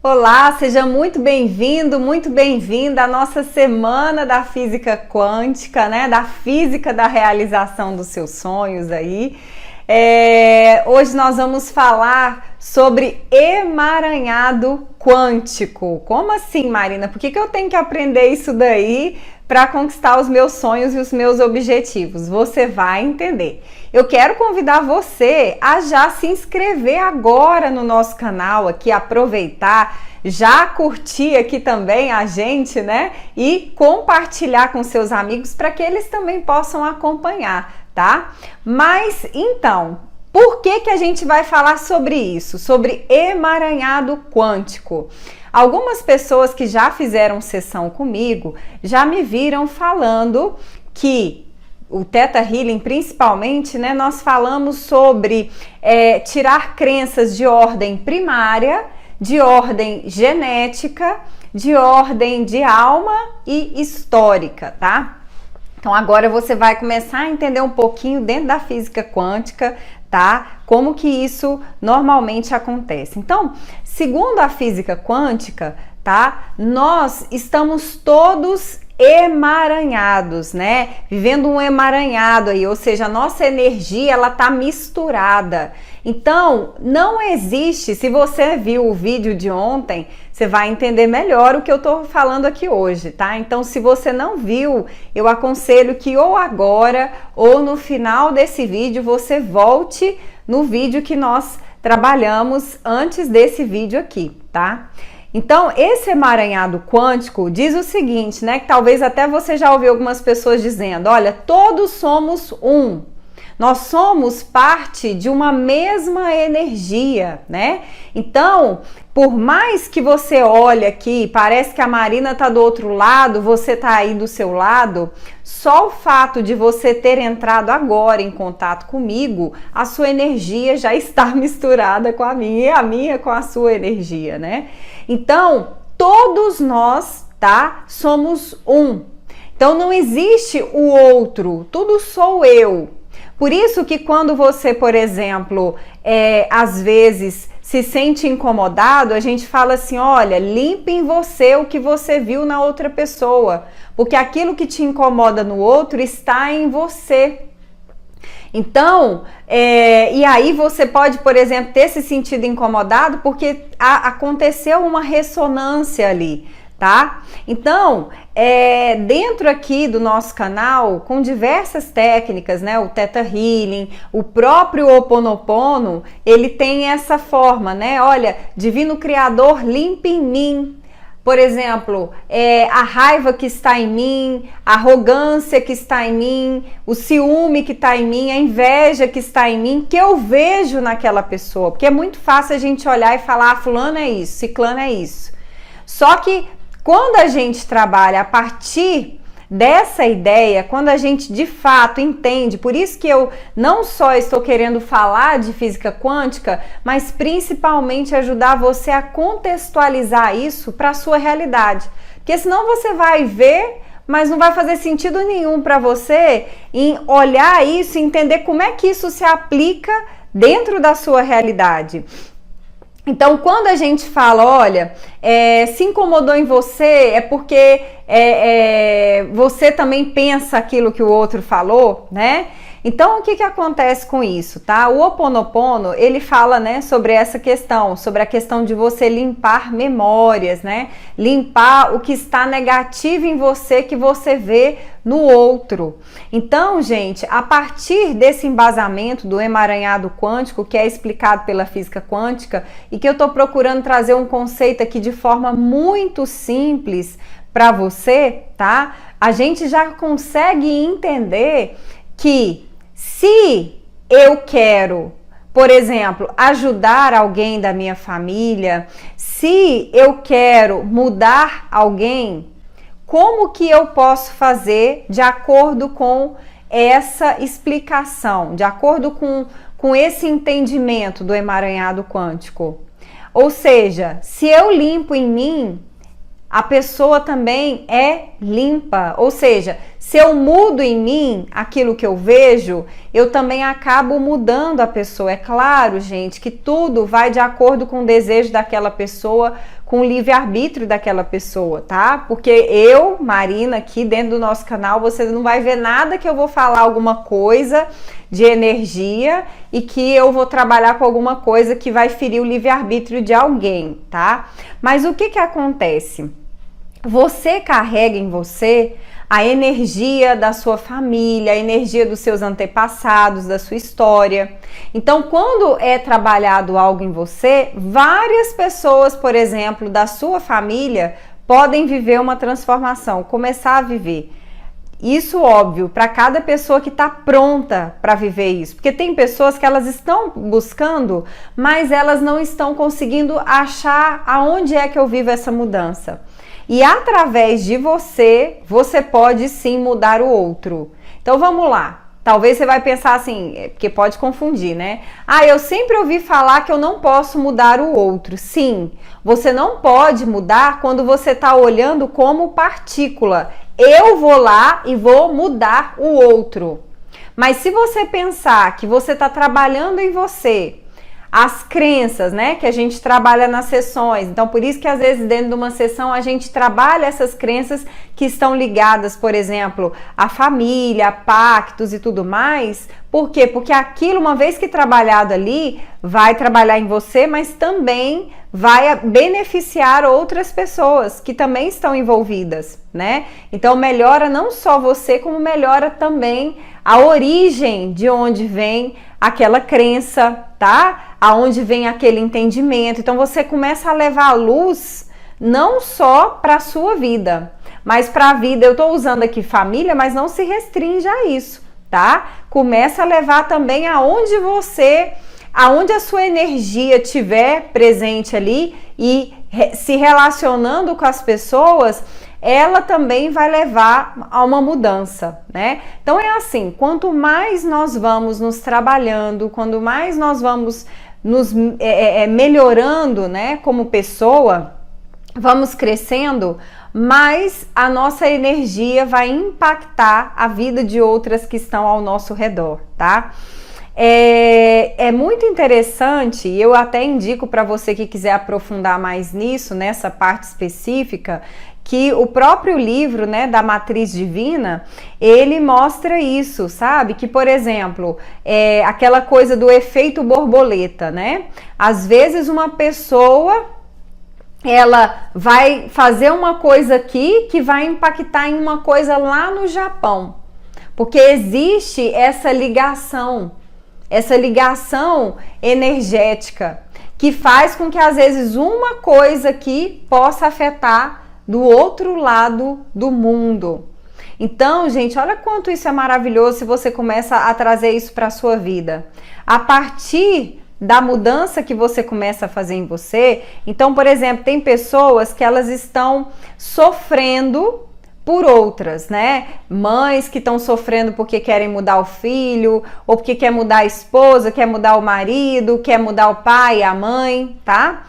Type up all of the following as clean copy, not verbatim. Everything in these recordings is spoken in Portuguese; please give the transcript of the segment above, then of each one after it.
Olá, seja muito bem-vindo, muito bem-vinda à nossa semana da física quântica, né? Da física da realização dos seus sonhos aí. Hoje nós vamos falar sobre emaranhado quântico. Como assim, Marina? Por que eu tenho que aprender isso daí para conquistar os meus sonhos e os meus objetivos? Você vai entender. Eu quero convidar você a já se inscrever agora no nosso canal aqui, aproveitar, já curtir aqui também a gente, né? E compartilhar com seus amigos para que eles também possam acompanhar, tá? Mas então, por que a gente vai falar sobre isso? Sobre emaranhado quântico. Algumas pessoas que já fizeram sessão comigo já me viram falando que o Theta Healing, principalmente, né, nós falamos sobre tirar crenças de ordem primária, de ordem genética, de ordem de alma e histórica, tá? Então agora você vai começar a entender um pouquinho dentro da física quântica, tá? Como que isso normalmente acontece. Então, segundo a física quântica, tá? Nós estamos todos emaranhados, né? Vivendo um emaranhado aí, ou seja, a nossa energia ela tá misturada. Então, não existe, se você viu o vídeo de ontem, você vai entender melhor o que eu tô falando aqui hoje, tá? Então, se você não viu, eu aconselho que ou agora ou no final desse vídeo você volte no vídeo que nós trabalhamos antes desse vídeo aqui, tá? Então, esse emaranhado quântico diz o seguinte, né? Que talvez até você já ouviu algumas pessoas dizendo, olha, todos somos um. Nós somos parte de uma mesma energia, né? Então, por mais que você olhe aqui, parece que a Marina tá do outro lado, você tá aí do seu lado, só o fato de você ter entrado agora em contato comigo, a sua energia já está misturada com a minha e a minha com a sua energia, né? Então, todos nós, tá? Somos um. Então, não existe o outro, tudo sou eu. Por isso que quando você, por exemplo, às vezes se sente incomodado, a gente fala assim, olha, limpe em você o que você viu na outra pessoa, porque aquilo que te incomoda no outro está em você. Então, e aí você pode, por exemplo, ter se sentido incomodado porque aconteceu uma ressonância ali, tá? Então, dentro aqui do nosso canal, com diversas técnicas, né? O Theta Healing, o próprio Ho'oponopono, ele tem essa forma, né? Olha, Divino Criador, limpe em mim. Por exemplo, a raiva que está em mim, a arrogância que está em mim, o ciúme que está em mim, a inveja que está em mim, que eu vejo naquela pessoa. Porque é muito fácil a gente olhar e falar, ah, fulano é isso, ciclano é isso. Só que quando a gente trabalha a partir dessa ideia, quando a gente de fato entende, por isso que eu não só estou querendo falar de física quântica, mas principalmente ajudar você a contextualizar isso para a sua realidade. Porque senão você vai ver, mas não vai fazer sentido nenhum para você em olhar isso e entender como é que isso se aplica dentro da sua realidade. Então, quando a gente fala, olha, se incomodou em você, é porque você também pensa aquilo que o outro falou, né? Então, o que acontece com isso, tá? O Ho'oponopono, ele fala, né, sobre essa questão, sobre a questão de você limpar memórias, né? Limpar o que está negativo em você que você vê no outro. Então, gente, a partir desse embasamento do emaranhado quântico, que é explicado pela física quântica, e que eu tô procurando trazer um conceito aqui de forma muito simples para você, tá? A gente já consegue entender que se eu quero, por exemplo, ajudar alguém da minha família, se eu quero mudar alguém, como que eu posso fazer de acordo com essa explicação, de acordo com esse entendimento do emaranhado quântico? Ou seja, se eu limpo em mim, a pessoa também é limpa. Ou seja, Se eu mudo em mim aquilo que eu vejo, eu também acabo mudando a pessoa. É claro, gente, que tudo vai de acordo com o desejo daquela pessoa, com o livre-arbítrio daquela pessoa, tá? Porque eu, Marina, aqui dentro do nosso canal, você não vai ver nada que eu vou falar alguma coisa de energia e que eu vou trabalhar com alguma coisa que vai ferir o livre-arbítrio de alguém, tá? Mas o que acontece? Você carrega em você a energia da sua família, a energia dos seus antepassados, da sua história. Então, quando é trabalhado algo em você, várias pessoas, por exemplo, da sua família, podem viver uma transformação, começar a viver. Isso, óbvio, para cada pessoa que está pronta para viver isso. Porque tem pessoas que elas estão buscando, mas elas não estão conseguindo achar aonde é que eu vivo essa mudança. E através de você, você pode sim mudar o outro. Então vamos lá. Talvez você vai pensar assim, porque pode confundir, né? Ah, eu sempre ouvi falar que eu não posso mudar o outro. Sim, você não pode mudar quando você está olhando como partícula. Eu vou lá e vou mudar o outro. Mas se você pensar que você está trabalhando em você, as crenças, né, que a gente trabalha nas sessões. Então, por isso que às vezes dentro de uma sessão a gente trabalha essas crenças que estão ligadas, por exemplo, à família, a pactos e tudo mais. Por quê? Porque aquilo, uma vez que trabalhado ali, vai trabalhar em você, mas também vai beneficiar outras pessoas que também estão envolvidas, né? Então, melhora não só você, como melhora também a origem de onde vem aquela crença, tá? Aonde vem aquele entendimento. Então você começa a levar a luz não só para a sua vida, mas para a vida. Eu estou usando aqui família, mas não se restringe a isso, tá? Começa a levar também aonde a sua energia estiver presente ali e se relacionando com as pessoas, ela também vai levar a uma mudança, né? Então é assim, quanto mais nós vamos nos trabalhando, quanto mais nós vamos nos melhorando, né, como pessoa, vamos crescendo, mais a nossa energia vai impactar a vida de outras que estão ao nosso redor, tá? É muito interessante, e eu até indico para você que quiser aprofundar mais nisso, nessa parte específica, que o próprio livro, né, da Matriz Divina, ele mostra isso, sabe? Que, por exemplo, aquela coisa do efeito borboleta, né? Às vezes uma pessoa, ela vai fazer uma coisa aqui que vai impactar em uma coisa lá no Japão. Porque existe essa ligação energética que faz com que às vezes uma coisa aqui possa afetar do outro lado do mundo. Então, gente, olha quanto isso é maravilhoso se você começa a trazer isso para a sua vida. A partir da mudança que você começa a fazer em você. Então, por exemplo, tem pessoas que elas estão sofrendo por outras, né? Mães que estão sofrendo porque querem mudar o filho, ou porque quer mudar a esposa, quer mudar o marido, quer mudar o pai, a mãe, tá?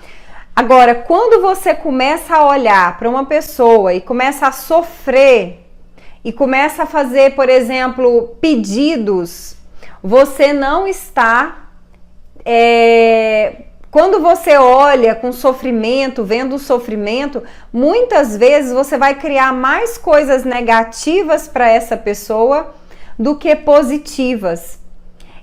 Agora, quando você começa a olhar para uma pessoa e começa a sofrer e começa a fazer, por exemplo, pedidos, você não está... Quando você olha com sofrimento, vendo o sofrimento, muitas vezes você vai criar mais coisas negativas para essa pessoa do que positivas.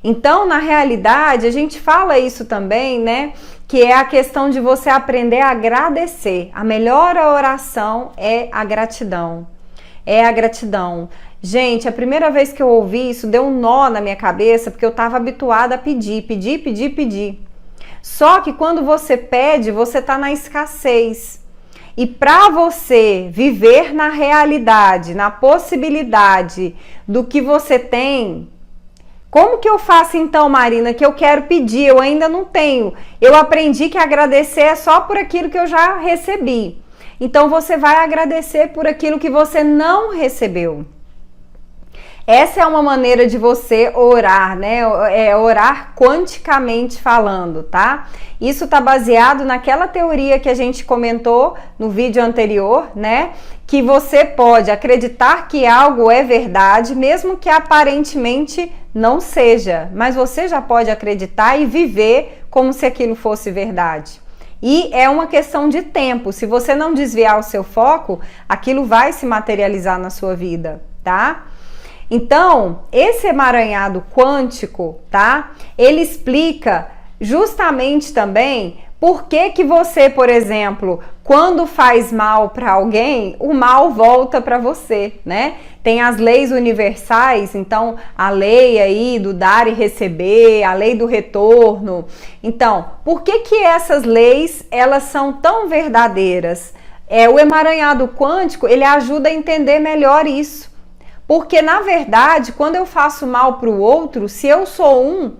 Então, na realidade, a gente fala isso também, né? Que é a questão de você aprender a agradecer. A melhor oração é a gratidão. É a gratidão. Gente, a primeira vez que eu ouvi isso, deu um nó na minha cabeça, porque eu estava habituada a pedir. Só que quando você pede, você está na escassez. E para você viver na realidade, na possibilidade do que você tem, como que eu faço então, Marina, que eu quero pedir, eu ainda não tenho. Eu aprendi que agradecer é só por aquilo que eu já recebi. Então você vai agradecer por aquilo que você não recebeu. Essa é uma maneira de você orar, né? Orar quanticamente falando, tá? Isso tá baseado naquela teoria que a gente comentou no vídeo anterior, né? Que você pode acreditar que algo é verdade, mesmo que aparentemente não seja, mas você já pode acreditar e viver como se aquilo fosse verdade. E é uma questão de tempo. Se você não desviar o seu foco, aquilo vai se materializar na sua vida, tá? Então, esse emaranhado quântico, tá? Ele explica justamente também por que que você, por exemplo, quando faz mal para alguém, o mal volta para você, né? Tem as leis universais, então a lei aí do dar e receber, a lei do retorno. Então, por que que essas leis, elas são tão verdadeiras? O emaranhado quântico, ele ajuda a entender melhor isso. Porque, na verdade, quando eu faço mal para o outro, se eu sou um,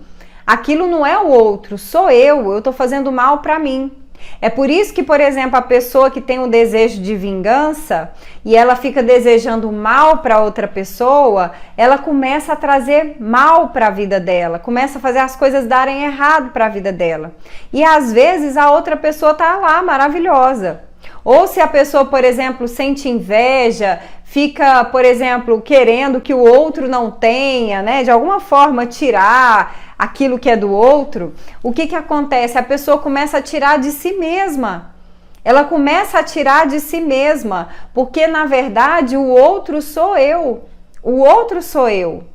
aquilo não é o outro, sou eu estou fazendo mal para mim. É por isso que, por exemplo, a pessoa que tem um desejo de vingança e ela fica desejando mal para outra pessoa, ela começa a trazer mal para a vida dela, começa a fazer as coisas darem errado para a vida dela. E às vezes a outra pessoa tá lá, maravilhosa. Ou se a pessoa, por exemplo, sente inveja, fica, por exemplo, querendo que o outro não tenha, né? De alguma forma tirar aquilo que é do outro, o que que acontece? A pessoa começa a tirar de si mesma. Ela começa a tirar de si mesma, porque na verdade o outro sou eu. O outro sou eu.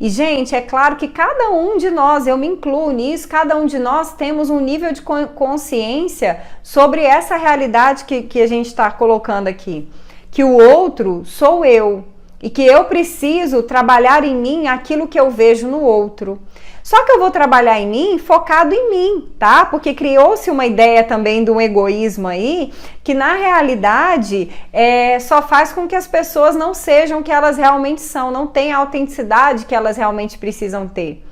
E, gente, é claro que cada um de nós, eu me incluo nisso, cada um de nós temos um nível de consciência sobre essa realidade que a gente está colocando aqui. Que o outro sou eu e que eu preciso trabalhar em mim aquilo que eu vejo no outro. Só que eu vou trabalhar em mim focado em mim, tá? Porque criou-se uma ideia também de um egoísmo aí, que na realidade só faz com que as pessoas não sejam o que elas realmente são, não tenham a autenticidade que elas realmente precisam ter.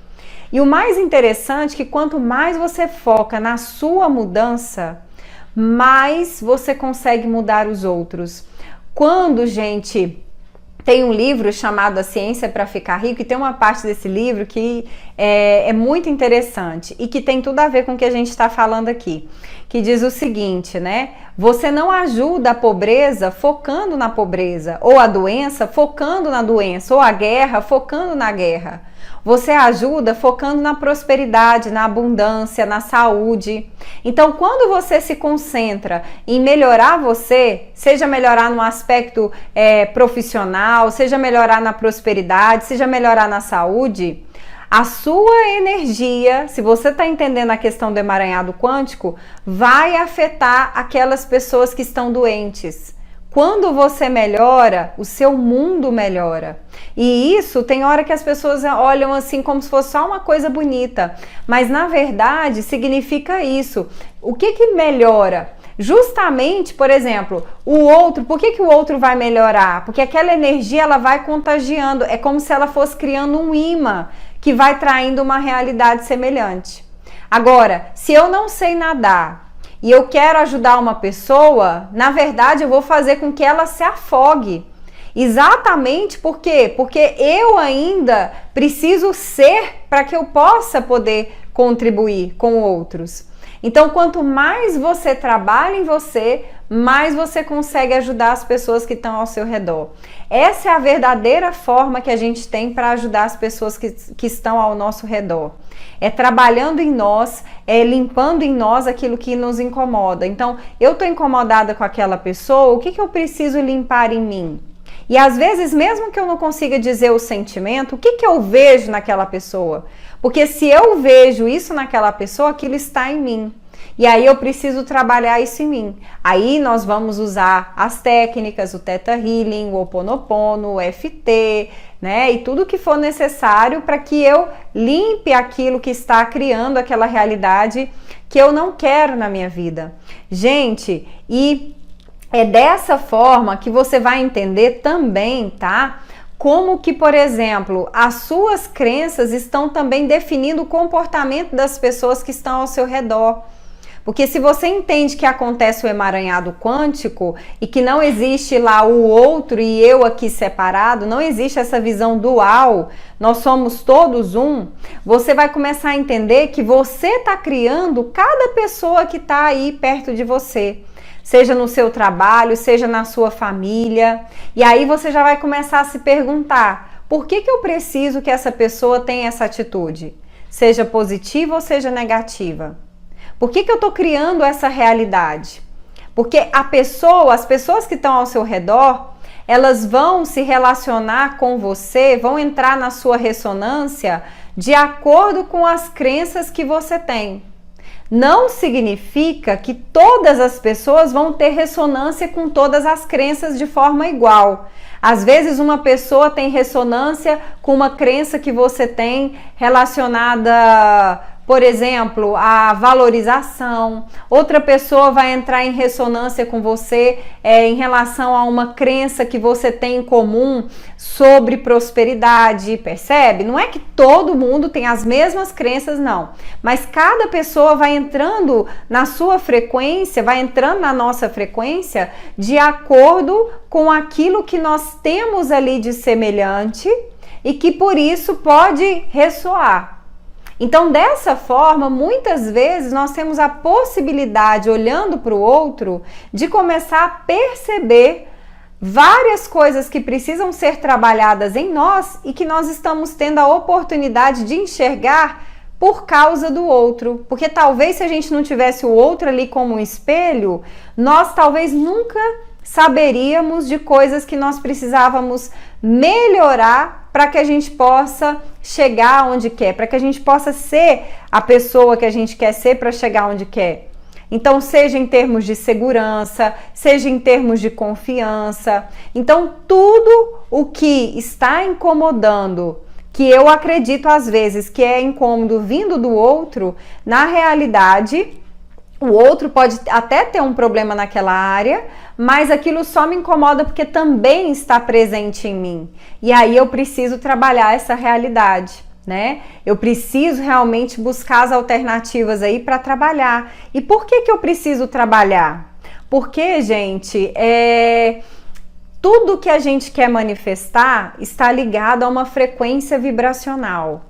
E o mais interessante é que quanto mais você foca na sua mudança, mais você consegue mudar os outros. Quando, gente... Tem um livro chamado A Ciência para Ficar Rico, e tem uma parte desse livro que é muito interessante e que tem tudo a ver com o que a gente está falando aqui, que diz o seguinte, né? Você não ajuda a pobreza focando na pobreza, ou a doença focando na doença, ou a guerra focando na guerra. Você ajuda focando na prosperidade, na abundância, na saúde. Então, quando você se concentra em melhorar você, seja melhorar no aspecto profissional, seja melhorar na prosperidade, seja melhorar na saúde, a sua energia, se você está entendendo a questão do emaranhado quântico, vai afetar aquelas pessoas que estão doentes. Quando você melhora, o seu mundo melhora. E isso tem hora que as pessoas olham assim como se fosse só uma coisa bonita. Mas na verdade significa isso. O que melhora? Justamente, por exemplo, o outro, por que o outro vai melhorar? Porque aquela energia ela vai contagiando. É como se ela fosse criando um imã que vai traindo uma realidade semelhante. Agora, se eu não sei nadar, e eu quero ajudar uma pessoa, na verdade eu vou fazer com que ela se afogue. Exatamente por quê? Porque eu ainda preciso ser para que eu possa poder contribuir com outros. Então, quanto mais você trabalha em você, mais você consegue ajudar as pessoas que estão ao seu redor. Essa é a verdadeira forma que a gente tem para ajudar as pessoas que estão ao nosso redor. É trabalhando em nós, é limpando em nós aquilo que nos incomoda. Então, eu estou incomodada com aquela pessoa, o que eu preciso limpar em mim? E às vezes, mesmo que eu não consiga dizer o sentimento, o que eu vejo naquela pessoa? Porque se eu vejo isso naquela pessoa, aquilo está em mim. E aí eu preciso trabalhar isso em mim. Aí nós vamos usar as técnicas, o Theta Healing, o Ho'oponopono, o EFT, né? E tudo que for necessário para que eu limpe aquilo que está criando aquela realidade que eu não quero na minha vida. Gente, e é dessa forma que você vai entender também, tá? Como que, por exemplo, as suas crenças estão também definindo o comportamento das pessoas que estão ao seu redor. Porque se você entende que acontece o emaranhado quântico e que não existe lá o outro e eu aqui separado, não existe essa visão dual, nós somos todos um, você vai começar a entender que você está criando cada pessoa que está aí perto de você. Seja no seu trabalho, seja na sua família. E aí você já vai começar a se perguntar, por que eu preciso que essa pessoa tenha essa atitude? Seja positiva ou seja negativa. Por que eu estou criando essa realidade? Porque as pessoas que estão ao seu redor, elas vão se relacionar com você, vão entrar na sua ressonância de acordo com as crenças que você tem. Não significa que todas as pessoas vão ter ressonância com todas as crenças de forma igual. Às vezes uma pessoa tem ressonância com uma crença que você tem relacionada, por exemplo, à valorização. Outra pessoa vai entrar em ressonância com você em relação a uma crença que você tem em comum sobre prosperidade, percebe? Não é que todo mundo tem as mesmas crenças, não. Mas cada pessoa vai entrando na sua frequência, vai entrando na nossa frequência de acordo com aquilo que nós temos ali de semelhante e que por isso pode ressoar. Então, dessa forma, muitas vezes nós temos a possibilidade, olhando para o outro, de começar a perceber várias coisas que precisam ser trabalhadas em nós e que nós estamos tendo a oportunidade de enxergar por causa do outro. Porque talvez se a gente não tivesse o outro ali como um espelho, nós talvez nunca saberíamos de coisas que nós precisávamos melhorar para que a gente possa chegar onde quer, para que a gente possa ser a pessoa que a gente quer ser para chegar onde quer. Então, seja em termos de segurança, seja em termos de confiança. Então, tudo o que está incomodando, que eu acredito às vezes que é incômodo vindo do outro, na realidade, o outro pode até ter um problema naquela área, mas aquilo só me incomoda porque também está presente em mim. E aí eu preciso trabalhar essa realidade, né? Eu preciso realmente buscar as alternativas aí para trabalhar. E por que eu preciso trabalhar? Porque, gente, tudo que a gente quer manifestar está ligado a uma frequência vibracional.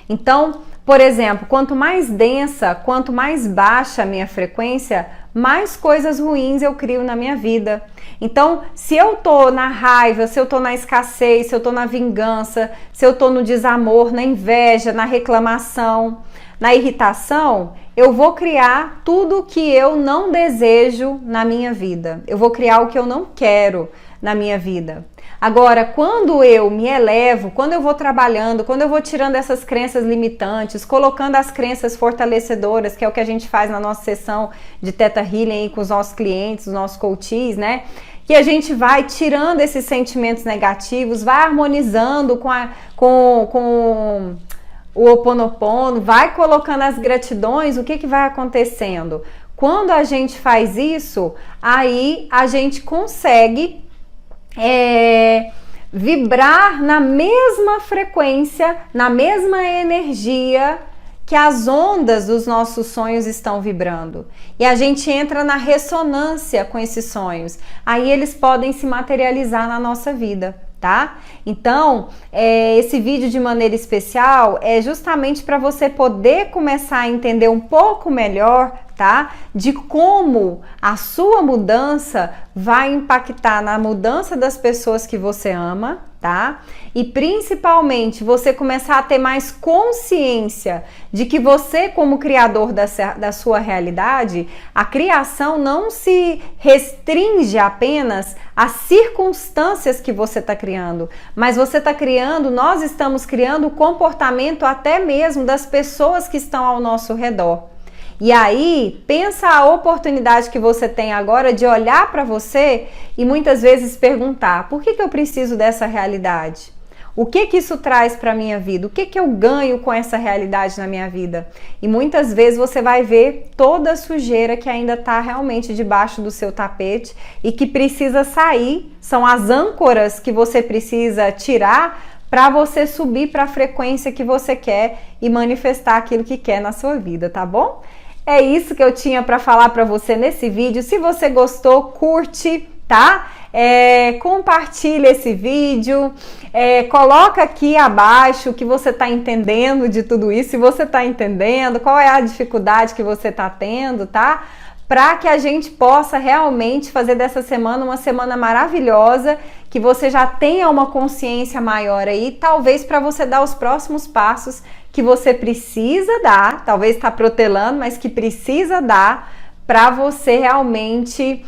Então, por exemplo, quanto mais densa, quanto mais baixa a minha frequência, mais coisas ruins eu crio na minha vida. Então, se eu tô na raiva, se eu tô na escassez, se eu tô na vingança, se eu tô no desamor, na inveja, na reclamação, na irritação, eu vou criar tudo que eu não desejo na minha vida. Eu vou criar o que eu não quero na minha vida. Agora, quando eu me elevo, quando eu vou trabalhando, quando eu vou tirando essas crenças limitantes, colocando as crenças fortalecedoras, que é o que a gente faz na nossa sessão de Theta Healing com os nossos clientes, os nossos coaches, né? Que a gente vai tirando esses sentimentos negativos, vai harmonizando com o Ho'oponopono, vai colocando as gratidões, o que vai acontecendo? Quando a gente faz isso, aí a gente consegue vibrar na mesma frequência, na mesma energia que as ondas dos nossos sonhos estão vibrando. E a gente entra na ressonância com esses sonhos. Aí eles podem se materializar na nossa vida, tá? Então, esse vídeo de maneira especial é justamente para você poder começar a entender um pouco melhor, tá? De como a sua mudança vai impactar na mudança das pessoas que você ama, tá? E principalmente você começar a ter mais consciência de que você, como criador da sua realidade, a criação não se restringe apenas às circunstâncias que você está criando, mas você está criando, nós estamos criando o comportamento até mesmo das pessoas que estão ao nosso redor. E aí, pensa a oportunidade que você tem agora de olhar para você e muitas vezes perguntar: por que eu preciso dessa realidade? O que isso traz para a minha vida? O que eu ganho com essa realidade na minha vida? E muitas vezes você vai ver toda a sujeira que ainda está realmente debaixo do seu tapete e que precisa sair. São as âncoras que você precisa tirar para você subir para a frequência que você quer e manifestar aquilo que quer na sua vida, tá bom? é isso que eu tinha para falar para você nesse vídeo. Se você gostou, curte, tá? Compartilha esse vídeo, coloca aqui abaixo o que você está entendendo de tudo isso, se você está entendendo, qual é a dificuldade que você está tendo, tá? Para que a gente possa realmente fazer dessa semana uma semana maravilhosa, que você já tenha uma consciência maior aí, talvez para você dar os próximos passos que você precisa dar, talvez está protelando, mas que precisa dar para você realmente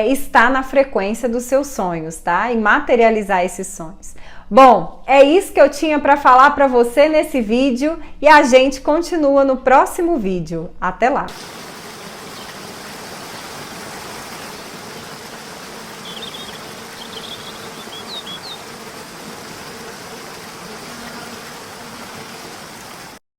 estar na frequência dos seus sonhos, tá? E materializar esses sonhos. Bom, é isso que eu tinha para falar para você nesse vídeo e a gente continua no próximo vídeo. Até lá!